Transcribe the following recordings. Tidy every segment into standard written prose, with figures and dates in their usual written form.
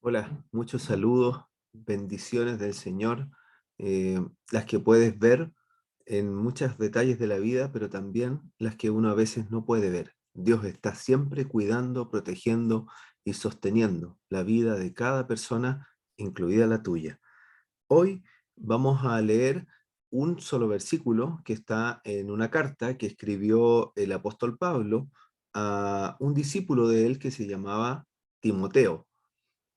Hola, muchos saludos, bendiciones del Señor, las que puedes ver en muchos detalles de la vida, pero también las que uno a veces no puede ver. Dios está siempre cuidando, protegiendo y sosteniendo la vida de cada persona, incluida la tuya. Hoy vamos a leer un solo versículo que está en una carta que escribió el apóstol Pablo a un discípulo de él que se llamaba Timoteo.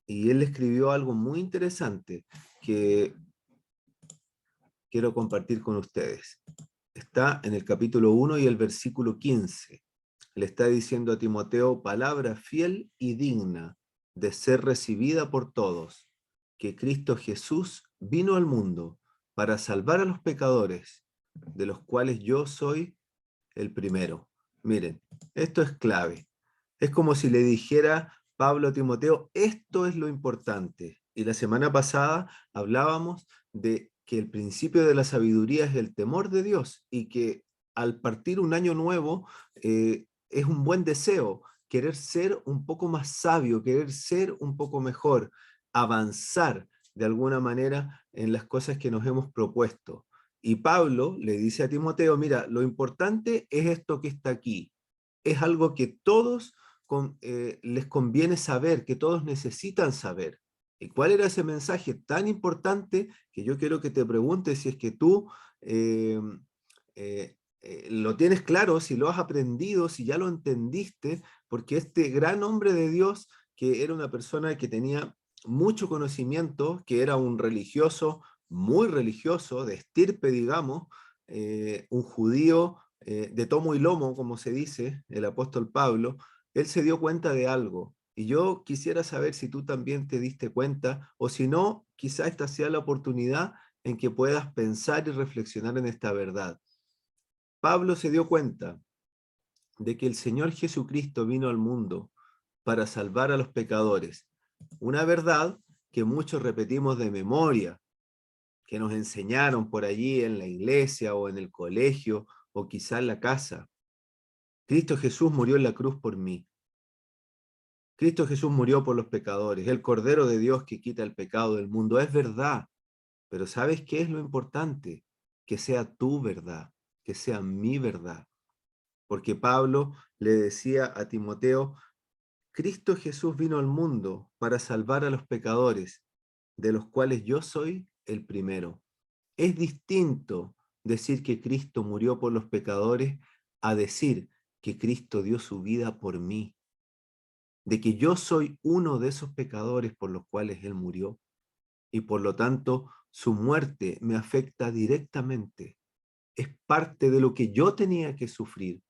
Y él escribió algo muy interesante que quiero compartir con ustedes. Está en el capítulo 1 y el versículo 15. Le está diciendo a Timoteo, palabra fiel y digna de ser recibida por todos, que Cristo Jesús vino al mundo para salvar a los pecadores, de los cuales yo soy el primero. Miren, esto es clave. Es como si le dijera Pablo a Timoteo, esto es lo importante. Y la semana pasada hablábamos de que el principio de la sabiduría es el temor de Dios y que al partir un año nuevo es un buen deseo querer ser un poco más sabio, querer ser un poco mejor, avanzar de alguna manera en las cosas que nos hemos propuesto. Y Pablo le dice a Timoteo, mira, lo importante es esto que está aquí. Es algo que todos les conviene saber, que todos necesitan saber. ¿Y cuál era ese mensaje tan importante que yo quiero que te preguntes si es que tú eh, lo tienes claro, si lo has aprendido, si ya lo entendiste? Porque este gran hombre de Dios, que era una persona que tenía mucho conocimiento, que era un religioso, muy religioso, de estirpe, digamos, un judío de tomo y lomo, como se dice, el apóstol Pablo, él se dio cuenta de algo. Y yo quisiera saber si tú también te diste cuenta, o si no, quizá esta sea la oportunidad en que puedas pensar y reflexionar en esta verdad. Pablo se dio cuenta de que el Señor Jesucristo vino al mundo para salvar a los pecadores. Una verdad que muchos repetimos de memoria, que nos enseñaron por allí en la iglesia o en el colegio o quizá en la casa. Cristo Jesús murió en la cruz por mí. Cristo Jesús murió por los pecadores, el Cordero de Dios que quita el pecado del mundo. Es verdad, pero ¿sabes qué es lo importante? Que sea tu verdad, que sea mi verdad. Porque Pablo le decía a Timoteo, Cristo Jesús vino al mundo para salvar a los pecadores, de los cuales yo soy el primero. Es distinto decir que Cristo murió por los pecadores a decir que Cristo dio su vida por mí, de que yo soy uno de esos pecadores por los cuales Él murió y por lo tanto su muerte me afecta directamente. Es parte de lo que yo tenía que sufrir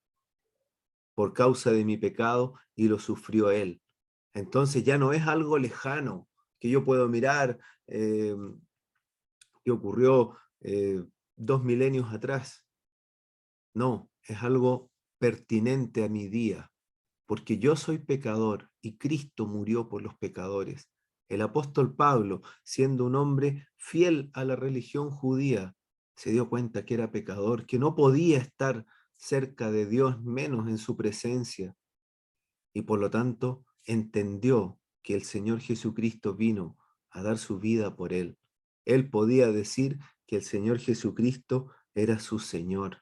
por causa de mi pecado y lo sufrió Él. Entonces ya no es algo lejano que yo puedo mirar que ocurrió 2 milenios atrás. No, es algo pertinente a mi día, porque yo soy pecador y Cristo murió por los pecadores. El apóstol Pablo, siendo un hombre fiel a la religión judía, se dio cuenta que era pecador, que no podía estar cerca de Dios, menos en su presencia, y por lo tanto entendió que el Señor Jesucristo vino a dar su vida por él. Él podía decir que el Señor Jesucristo era su Señor.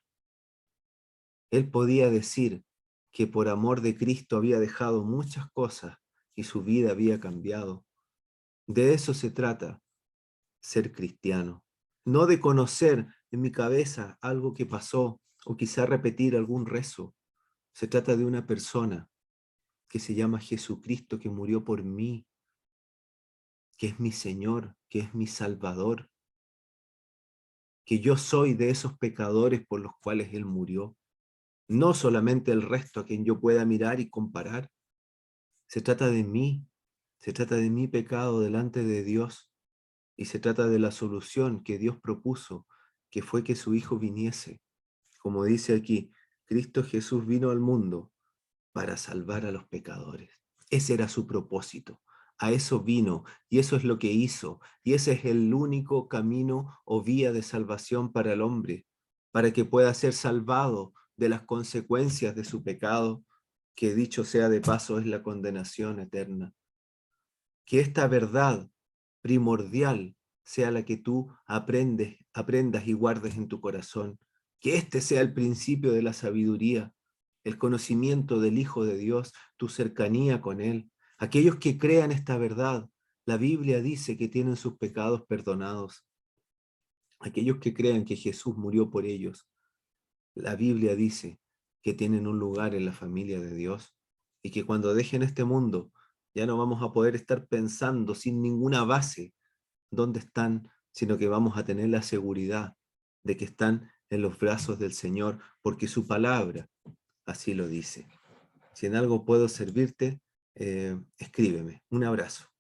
Él podía decir que por amor de Cristo había dejado muchas cosas y su vida había cambiado. De eso se trata ser cristiano. No de conocer en mi cabeza algo que pasó o quizá repetir algún rezo. Se trata de una persona que se llama Jesucristo, que murió por mí, que es mi Señor, que es mi Salvador, que yo soy de esos pecadores por los cuales Él murió. No solamente el resto a quien yo pueda mirar y comparar. Se trata de mí, se trata de mi pecado delante de Dios y se trata de la solución que Dios propuso, que fue que su Hijo viniese. Como dice aquí, Cristo Jesús vino al mundo para salvar a los pecadores. Ese era su propósito. A eso vino y eso es lo que hizo. Y ese es el único camino o vía de salvación para el hombre, para que pueda ser salvado de las consecuencias de su pecado, que dicho sea de paso es la condenación eterna. Que esta verdad primordial sea la que tú aprendas y guardes en tu corazón. Que este sea el principio de la sabiduría, el conocimiento del Hijo de Dios, tu cercanía con Él. Aquellos que crean esta verdad, la Biblia dice que tienen sus pecados perdonados. Aquellos que crean que Jesús murió por ellos, la Biblia dice que tienen un lugar en la familia de Dios y que cuando dejen este mundo ya no vamos a poder estar pensando sin ninguna base dónde están, sino que vamos a tener la seguridad de que están en los brazos del Señor, porque su palabra así lo dice. Si en algo puedo servirte, escríbeme. Un abrazo.